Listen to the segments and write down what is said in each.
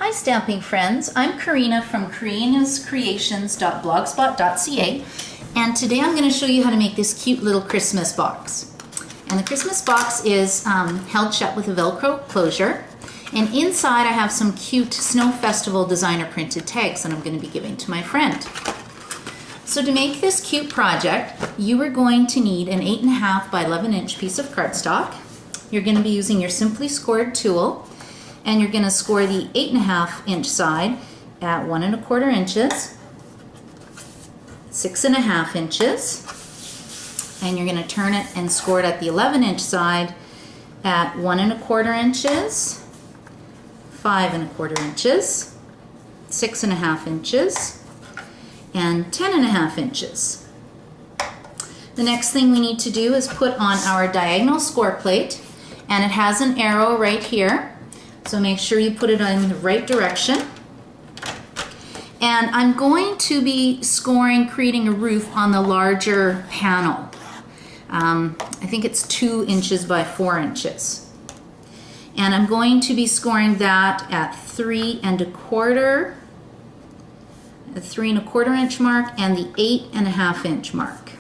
Hi stamping friends, I'm Karina from karinascreations.blogspot.ca, and today I'm going to show you how to make this cute little Christmas box. And the Christmas box is held shut with a Velcro closure, and inside I have some cute Snow Festival designer printed tags that I'm going to be giving to my friend. So to make this cute project, you are going to need an 8.5 by 11 inch piece of cardstock. You're going to be using your Simply Scored tool, and you're going to score the 8.5 inch side at 1 1/4 inches, 6.5 inches, and you're going to turn it and score it at the 11 inch side at 1 1/4 inches, 5 1/4 inches, 6.5 inches, and 10.5 inches. The next thing we need to do is put on our diagonal score plate, and it has an arrow right here. So make sure you put it in the right direction. And I'm going to be scoring, creating a roof on the larger panel. I think it's 2 inches by 4 inches. And I'm going to be scoring that at 3 1/4, the 3 1/4 inch mark, and the 8.5 inch mark.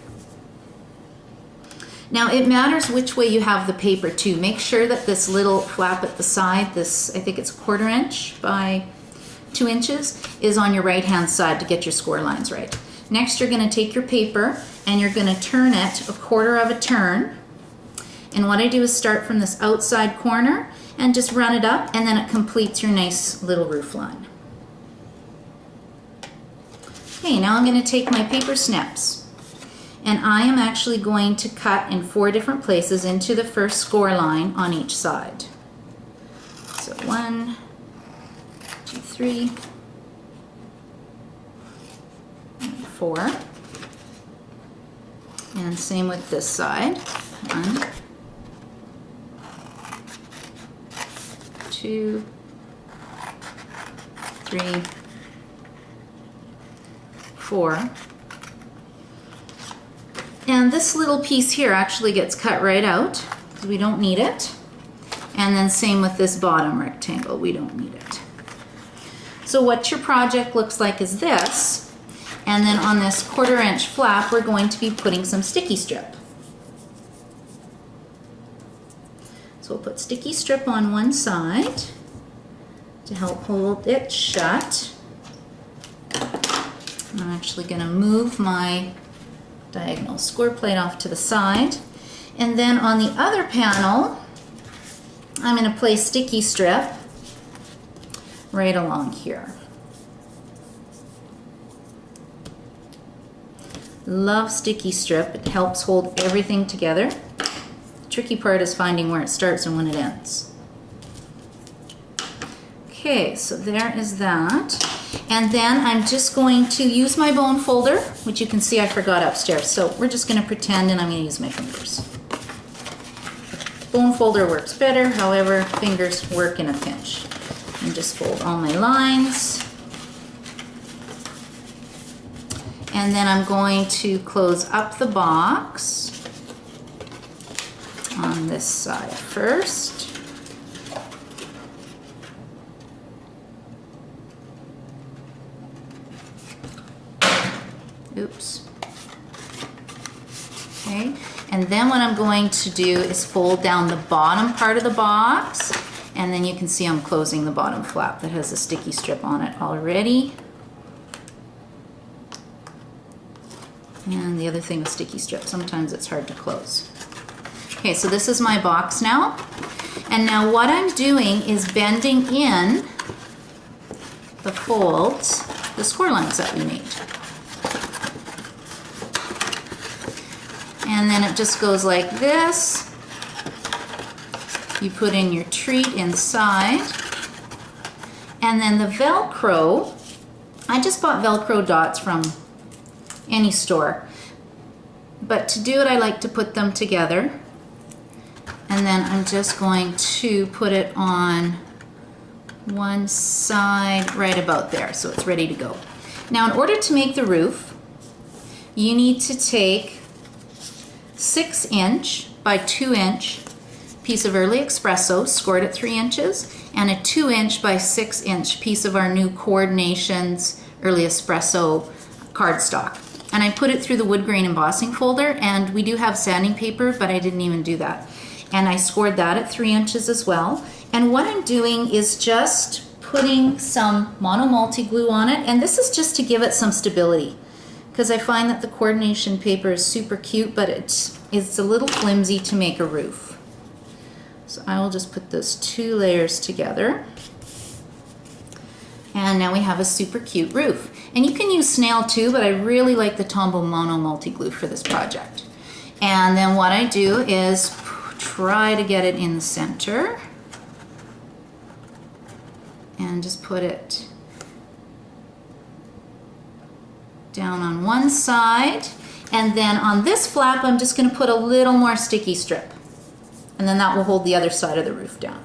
Now it matters which way you have the paper too. Make sure that this little flap at the side, this, I think it's 1/4 inch by 2 inches, is on your right hand side to get your score lines right. Next you're going to take your paper and you're going to turn it 1/4 of a turn. And what I do is start from this outside corner and just run it up, and then it completes your nice little roof line. Okay, now I'm going to take my paper snips. And I am actually going to cut in 4 different places into the first score line on each side. So 1, 2, 3, and 4. And same with this side. 1, 2, 3, 4. And this little piece here actually gets cut right out because we don't need it. And then same with this bottom rectangle, we don't need it. So what your project looks like is this. And then on this 1/4 inch flap, we're going to be putting some sticky strip. So we'll put sticky strip on one side to help hold it shut. I'm actually going to move my diagonal score plate off to the side, and then on the other panel I'm going to place sticky strip right along here. Love sticky strip, it helps hold everything together. The tricky part is finding where it starts and when it ends. Okay, so there is that. And then I'm just going to use my bone folder, which you can see I forgot upstairs. So we're just going to pretend, and I'm going to use my fingers. Bone folder works better, however, fingers work in a pinch. And just fold all my lines. And then I'm going to close up the box on this side first. Oops. Okay, and then what I'm going to do is fold down the bottom part of the box, and then you can see I'm closing the bottom flap that has a sticky strip on it already. And the other thing with sticky strip, sometimes it's hard to close. Okay, so this is my box now. And now what I'm doing is bending in the folds, the score lines that we made. And then it just goes like this. You put in your treat inside. And then the Velcro, I just bought Velcro dots from any store. But to do it, I like to put them together. And then I'm just going to put it on one side right about there, so it's ready to go. Now in order to make the roof, you need to take 6 inch by 2 inch piece of early espresso, scored at 3 inches, and a 2" by 6" piece of our new Coordinations Early Espresso cardstock. And I put it through the wood grain embossing folder, and we do have sanding paper, but I didn't even do that. And I scored that at 3 inches as well. And what I'm doing is just putting some mono multi-glue on it, and this is just to give it some stability, because I find that the coordination paper is super cute, but it's a little flimsy to make a roof. So I will just put those 2 layers together. And now we have a super cute roof. And you can use snail too, but I really like the Tombow Mono Multi-Glue for this project. And then what I do is try to get it in the center. And just put it down on one side. And then on this flap, I'm just going to put a little more sticky strip. And then that will hold the other side of the roof down.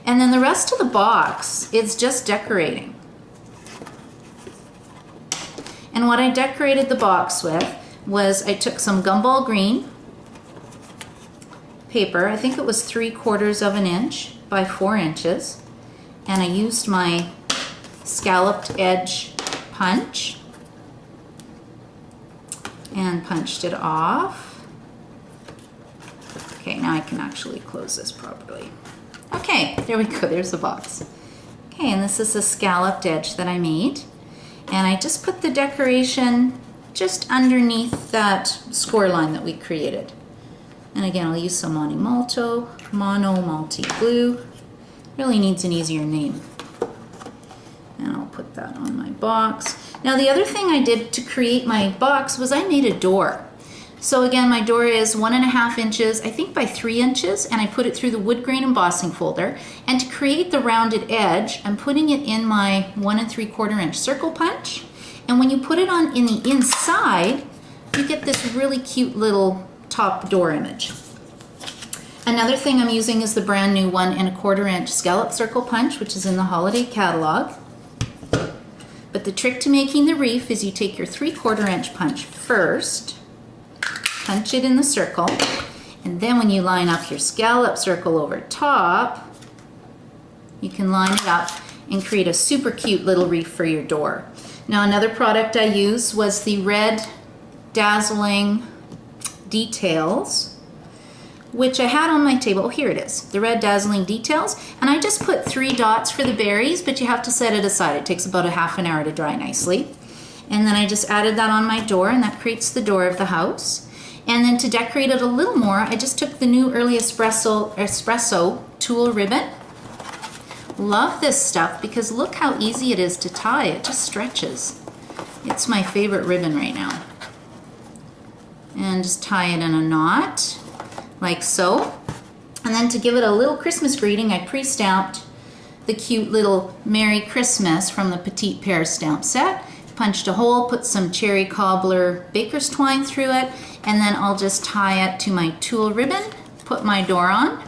And then the rest of the box is just decorating. And what I decorated the box with was I took some gumball green paper, I think it was 3/4 of an inch by 4 inches, and I used my scalloped edge punch and punched it off. Okay, now I can actually close this properly. Okay, there we go, there's the box. Okay, and this is a scalloped edge that I made. And I just put the decoration just underneath that score line that we created. And again, I'll use some Mono Multi-Glue. Really needs an easier name. And I'll put that on my box. Now the other thing I did to create my box was I made a door. So again, my door is 1.5 inches, I think by 3 inches, and I put it through the wood grain embossing folder. And to create the rounded edge, I'm putting it in my 1 3/4 inch circle punch. And when you put it on in the inside, you get this really cute little top door image. Another thing I'm using is the brand new 1 1/4 inch scallop circle punch, which is in the holiday catalog. But the trick to making the reef is you take your 3/4 inch punch first, punch it in the circle, and then when you line up your scallop circle over top, you can line it up and create a super cute little reef for your door. Now another product I used was the red dazzling details, which I had on my table. Oh, here it is, the red dazzling details. And I just put 3 dots for the berries, but you have to set it aside. It takes about a half an hour to dry nicely. And then I just added that on my door, and that creates the door of the house. And then to decorate it a little more, I just took the new Early Espresso tulle ribbon. Love this stuff because look how easy it is to tie. It just stretches. It's my favorite ribbon right now. And just tie it in a knot, like so. And then to give it a little Christmas greeting, I pre-stamped the cute little Merry Christmas from the Petite Pear stamp set. Punched a hole, put some cherry cobbler baker's twine through it, and then I'll just tie it to my tulle ribbon, put my door on,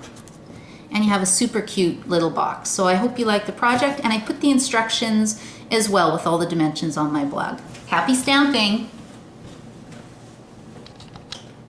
and you have a super cute little box. So I hope you like the project, and I put the instructions as well with all the dimensions on my blog. Happy stamping!